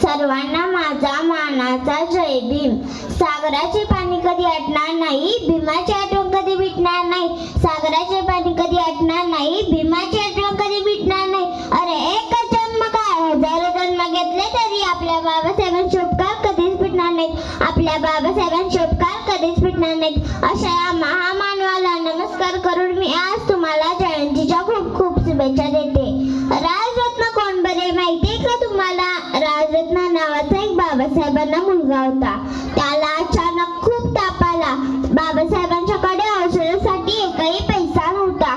सर्वांना माझा मानाचा जय भीम। सागराचे पाणी कधी आटणार नाही, भीमाची आठवण कधी मिटणार नाही। सागराचे पाणी कधी आटणार नाही, भीमाची आठवण कधी मिटणार नाही। अरे एकच जन्म काय, हजारो जन्म घेतले तरी आपल्या बाबासाहेबांचे उपकार कधीच मिटणार नाहीत। आपल्या बाबासाहेबांचे उपकार कधीच मिटणार नाहीत। अशा या महामानवाला नमस्कार करून मी आज तुम्हाला जयंतीच्या खूप खूप शुभेच्छा देते। राजरत्न कोण बरे माहितीये का तुम्हाला? राजरत्न नावाचा एक बाबासाहेबांना मुलगा होता। त्याला अचानक खूप ताप आला। बाबासाहेबांच्याकडे औषधासाठी एकही पैसा नव्हता।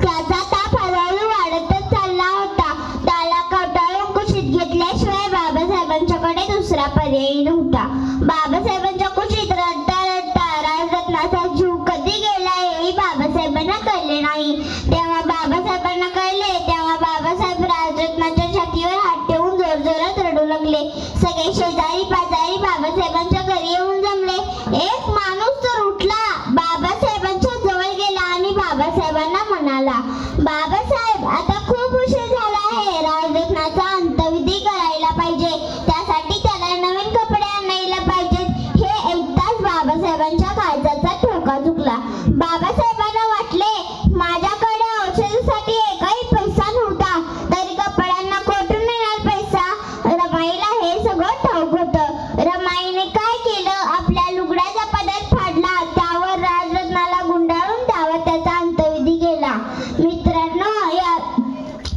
त्याचा ताप हळूहळू वाढतच चालला होता। त्याला कवटाळून कुशीत घेतल्याशिवाय बाबासाहेबांच्याकडे दुसरा पर्याय नव्हता। बाबासाहेबांच्या कुशीत रडता रडता राजरत्नाचा जीव कधी गेला हेही बाबासाहेबांना कळले नाही। तेव्हा बाबासाहेबांना कळले तेव्हा बाबासाहेब राजरत्नाच्या छातीवर हात ठेवून जोरजोरात रडू लागले। सगळे शेजारी पाजारी बाबासाहेबांच्या घरी येऊन जमले। एक माणूस तर उठला, बाबासाहेबांच्या जवळ गेला आणि बाबासाहेबांना म्हणाला, बाबासाहेब आता खूप उशीर झाला आहे, राजरत्नाचा अंत्यविधी करायला पाहिजे, त्यासाठी त्याला नवीन कपडे आणायला पाहिजेत। हे ऐकताच बाबासाहेबांच्या काळजाचा ठोका चुकला। बाबासाहेबांना वाटले माझ्याकडे औषधासाठी एकही पैसा नव्हता, तरी कपड्यांना कोठून येणार पैसा? रमाईला हे सगळं ठाऊक होतं। रमाईने काय केलं, आपल्या लुगड्याचा पदर फाडला, त्यावर राजरत्नाला गुंडाळून त्यावर त्याचा अंत्यविधी केला।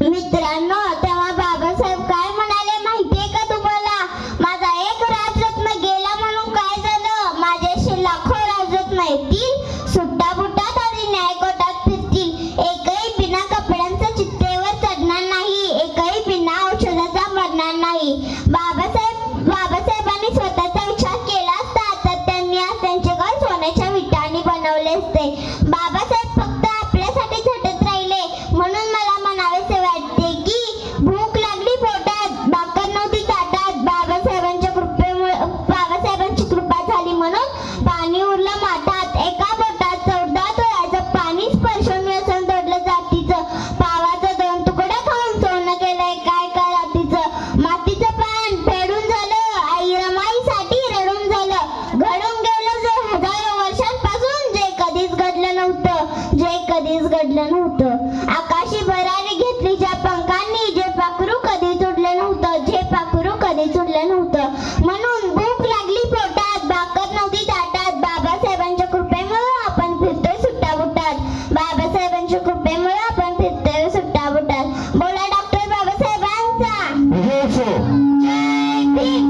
मित्रांनो तेव्हा बाबासाहेब काय म्हणाले माहितीये का तुम्हाला? माझा एक राजरत्न गेला म्हणून काय झालं, माझ्याशी लाखो राजरत्न येतील, सुट्टा बुटात आणि न्यायकोटात फिरतील, एकही बिना कपड्यांचा चित्तेवर चढणार नाही, एकही बिना औषधाचा मरणार नाही। बाबासाहेबांनी स्वतःचा विचार केला असता तर त्यांनी आज त्यांचे घर सोन्याच्या विटांनी बनवले असते। बाबासाहेब फक्त आपल्यासाठी झटत राहिले म्हणून मला म्हणावेसे वाटते की भूक लागली पोटात, भाकर नव्हती ताटात, बाबासाहेबांची कृपा झाली म्हणून पाणी उरलं माठात। एका बोटात 14 तोळ्याचं पाणी स्पर्शून व्यसन तोडलं जातीचं, पावाचं 2 तुकडे खाऊन सोनं केलंय काय काय रातीचं। मातीचं पान फेडून झालं, आई रमाईसाठी रडून झालं, घडून गेलं जे हजारो वर्षांपासून, जे कधीच घडलं नव्हतं, जे कधीच घडलं नव्हतं। आकाशी भरारी घेतली ज्या पंखांनी, जे पाखरू कधीच उडलं नव्हतं, जे पाखरू कधीच उडलं नव्हतं। म्हणून भूक लागली पोटात, भाकर नव्हती ताटात, बाबासाहेबांच्या कृपेमुळे आपण फिरतोय सुट्टा बुटात, बाबासाहेबांच्या कृपेमुळे आपण फिरतोय सुट्टा बुटात। बोला डॉक्टर बाबासाहेबांचा जय भीम।